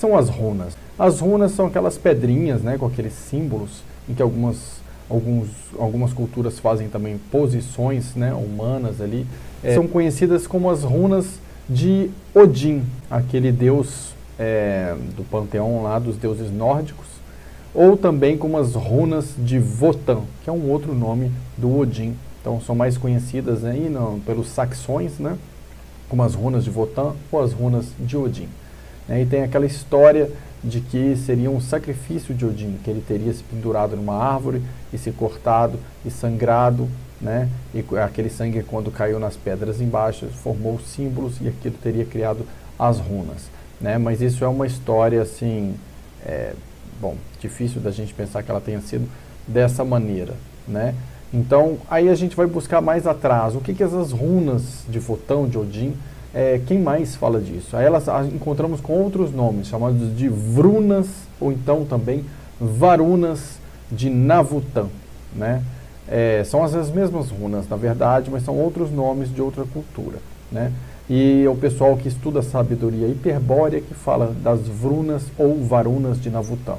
são as runas? As runas são aquelas pedrinhas, né, com aqueles símbolos, em que algumas culturas fazem também posições, né, humanas ali. São conhecidas como as runas de Odin, aquele deus do panteão lá dos deuses nórdicos, ou também como as runas de Votan, que é um outro nome do Odin. Então são mais conhecidas aí pelos saxões, né, como as runas de Votan ou as runas de Odin. E tem aquela história de que seria um sacrifício de Odin, que ele teria se pendurado numa árvore e se cortado e sangrado, né? E aquele sangue, quando caiu nas pedras embaixo, formou símbolos e aquilo teria criado as runas, né? Mas isso é uma história assim, difícil da gente pensar que ela tenha sido dessa maneira, né? Então, aí a gente vai buscar mais atrás, o que essas runas de Votan, de Odin, quem mais fala disso? Aí elas encontramos com outros nomes, chamados de Vrunas, ou então também Varunas de Navutan, né? São as mesmas runas, na verdade, mas são outros nomes de outra cultura, né? E o pessoal que estuda a sabedoria hiperbórea que fala das Vrunas ou Varunas de Navutan.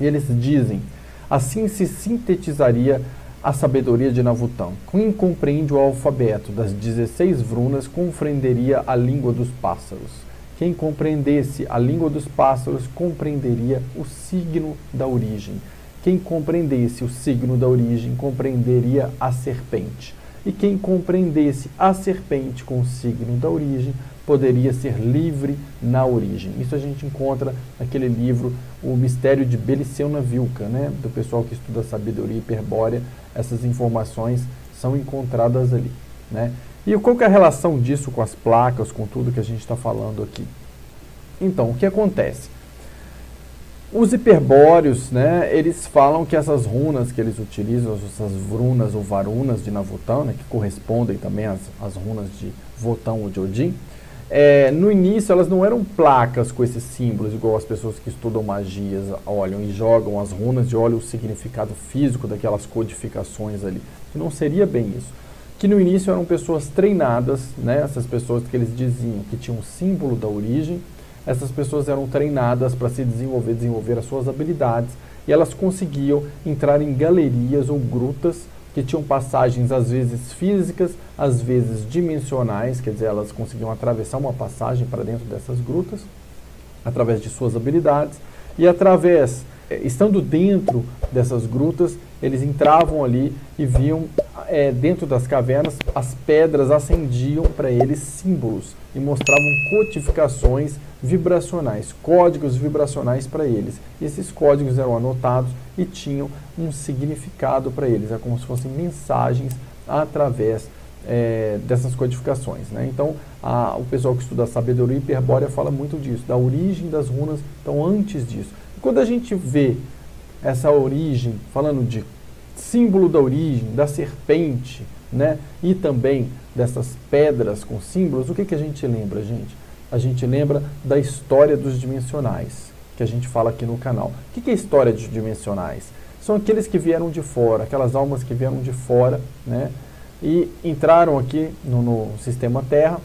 E eles dizem, assim se sintetizaria a sabedoria de Navutan. Quem compreende o alfabeto das 16 Vrunas compreenderia a língua dos pássaros. Quem compreendesse a língua dos pássaros compreenderia o signo da origem. Quem compreendesse o signo da origem compreenderia a serpente. E quem compreendesse a serpente com o signo da origem poderia ser livre na origem. Isso a gente encontra naquele livro O Mistério de Beliceu Vilca, né? Do pessoal que estuda a sabedoria hiperbórea. Essas informações são encontradas ali, né? E qual que é a relação disso com as placas, com tudo que a gente está falando aqui? Então, o que acontece? Os hiperbóreos, né, eles falam que essas runas que eles utilizam, essas Vrunas ou Varunas de Navutan, né, que correspondem também às runas de Votan ou de Odin, no início elas não eram placas com esses símbolos, igual as pessoas que estudam magias olham e jogam as runas e olham o significado físico daquelas codificações ali. Que não seria bem isso. Que no início eram pessoas treinadas, né, essas pessoas que eles diziam que tinham um símbolo da origem, essas pessoas eram treinadas para se desenvolver as suas habilidades, e elas conseguiam entrar em galerias ou grutas que tinham passagens às vezes físicas, às vezes dimensionais, quer dizer, elas conseguiam atravessar uma passagem para dentro dessas grutas, através de suas habilidades, e estando dentro dessas grutas, eles entravam ali e viam dentro das cavernas, as pedras acendiam para eles símbolos e mostravam codificações vibracionais, códigos vibracionais para eles. E esses códigos eram anotados e tinham um significado para eles, é como se fossem mensagens através dessas codificações, né? Então, o pessoal que estuda a sabedoria hiperbórea fala muito disso, da origem das runas, então antes disso. E quando a gente vê essa origem, falando de símbolo da origem, da serpente, né, e também dessas pedras com símbolos, o que a gente lembra, gente? A gente lembra da história dos dimensionais, que a gente fala aqui no canal. O que é a história dos dimensionais? São aqueles que vieram de fora, aquelas almas que vieram de fora, né, e entraram aqui no sistema Terra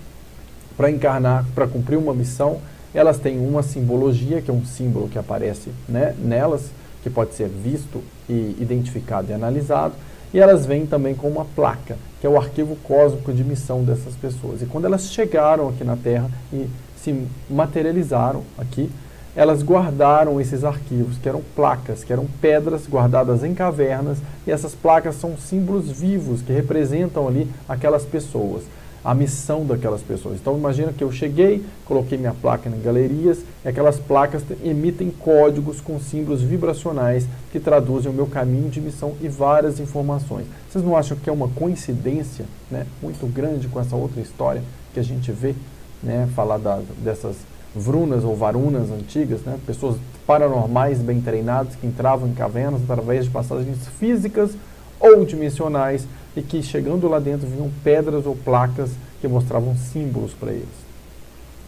para encarnar, para cumprir uma missão. Elas têm uma simbologia, que é um símbolo que aparece, né, nelas, que pode ser visto e identificado e analisado, e elas vêm também com uma placa, que é o arquivo cósmico de missão dessas pessoas. E quando elas chegaram aqui na Terra e se materializaram aqui, elas guardaram esses arquivos, que eram placas, que eram pedras guardadas em cavernas, e essas placas são símbolos vivos que representam ali aquelas pessoas, a missão daquelas pessoas. Então imagina que eu cheguei, coloquei minha placa em galerias, e aquelas placas emitem códigos com símbolos vibracionais que traduzem o meu caminho de missão e várias informações. Vocês não acham que é uma coincidência, né, muito grande com essa outra história que a gente vê, né, falar dessas Vrunas ou Varunas antigas, né, pessoas paranormais bem treinadas que entravam em cavernas através de passagens físicas ou dimensionais, e que chegando lá dentro vinham pedras ou placas que mostravam símbolos para eles,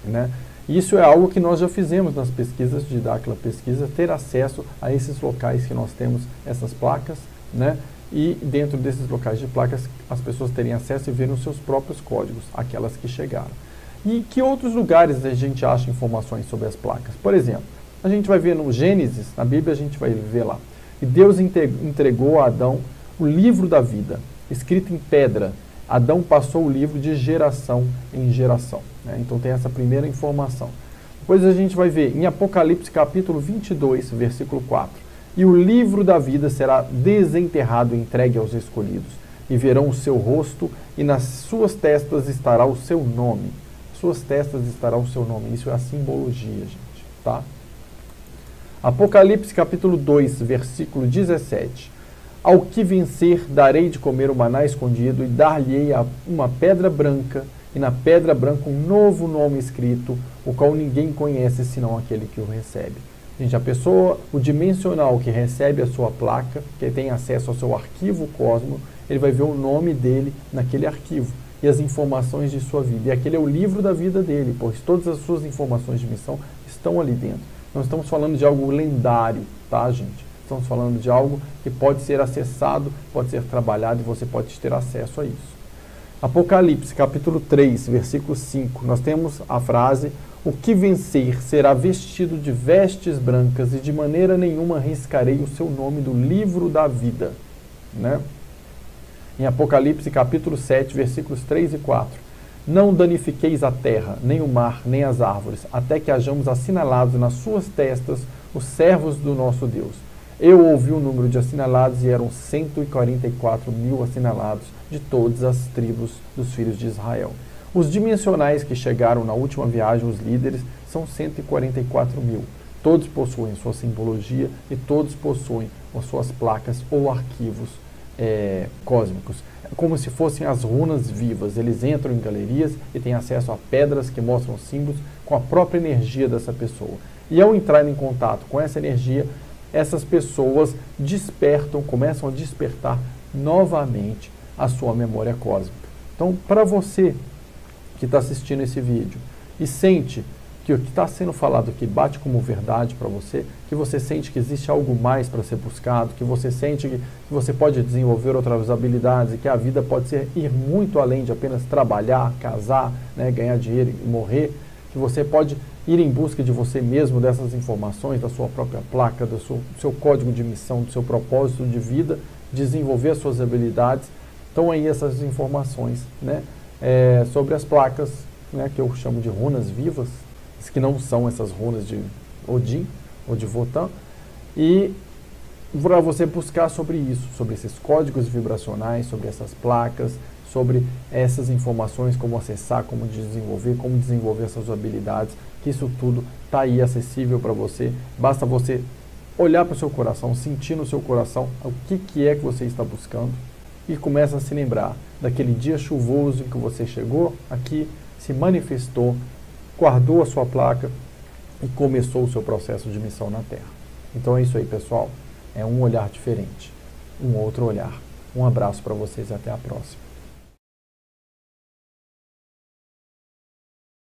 né? Isso é algo que nós já fizemos nas pesquisas de Dáquila Pesquisa, ter acesso a esses locais que nós temos essas placas, né? E dentro desses locais de placas as pessoas terem acesso e verem os seus próprios códigos, aquelas que chegaram. E que outros lugares a gente acha informações sobre as placas? Por exemplo, a gente vai ver no Gênesis, na Bíblia a gente vai ver lá, e Deus entregou a Adão o livro da vida, escrito em pedra. Adão passou o livro de geração em geração, né? Então tem essa primeira informação. Depois a gente vai ver em Apocalipse capítulo 22, versículo 4. E o livro da vida será desenterrado e entregue aos escolhidos, e verão o seu rosto, e nas suas testas estará o seu nome. Suas testas estará o seu nome. Isso é a simbologia, gente, tá? Apocalipse capítulo 2, versículo 17. Ao que vencer, darei de comer o maná escondido, e dar-lhe-ei uma pedra branca, e na pedra branca um novo nome escrito, o qual ninguém conhece senão aquele que o recebe. Gente, a pessoa, o dimensional que recebe a sua placa, que tem acesso ao seu arquivo cósmico, ele vai ver o nome dele naquele arquivo e as informações de sua vida. E aquele é o livro da vida dele, pois todas as suas informações de missão estão ali dentro. Não estamos falando de algo lendário, tá, gente? Estamos falando de algo que pode ser acessado, pode ser trabalhado e você pode ter acesso a isso. Apocalipse, capítulo 3, versículo 5, nós temos a frase: o que vencer será vestido de vestes brancas e de maneira nenhuma riscarei o seu nome do livro da vida. Né? Em Apocalipse, capítulo 7, versículos 3 e 4, não danifiqueis a terra, nem o mar, nem as árvores, até que hajamos assinalados nas suas testas os servos do nosso Deus. Eu ouvi o número de assinalados e eram 144.000 assinalados de todas as tribos dos filhos de Israel. Os dimensionais que chegaram na última viagem, os líderes, são 144.000. Todos possuem sua simbologia e todos possuem as suas placas ou arquivos cósmicos. É como se fossem as runas vivas. Eles entram em galerias e têm acesso a pedras que mostram símbolos com a própria energia dessa pessoa. E ao entrar em contato com essa energia, essas pessoas despertam, começam a despertar novamente a sua memória cósmica. Então, para você que está assistindo esse vídeo e sente que o que está sendo falado aqui bate como verdade para você, que você sente que existe algo mais para ser buscado, que você sente que você pode desenvolver outras habilidades e que a vida pode ir muito além de apenas trabalhar, casar, né, ganhar dinheiro e morrer, que você pode ir em busca de você mesmo, dessas informações, da sua própria placa, do seu código de missão, do seu propósito de vida, desenvolver as suas habilidades. Então aí essas informações, né, sobre as placas, né, que eu chamo de runas vivas, que não são essas runas de Odin ou de Votan, e para você buscar sobre isso, sobre esses códigos vibracionais, sobre essas placas, sobre essas informações, como acessar, como desenvolver essas habilidades, que isso tudo está aí acessível para você. Basta você olhar para o seu coração, sentir no seu coração o que é que você está buscando e começa a se lembrar daquele dia chuvoso em que você chegou aqui, se manifestou, guardou a sua placa e começou o seu processo de missão na Terra. Então é isso aí, pessoal. É um olhar diferente, um outro olhar. Um abraço para vocês e até a próxima.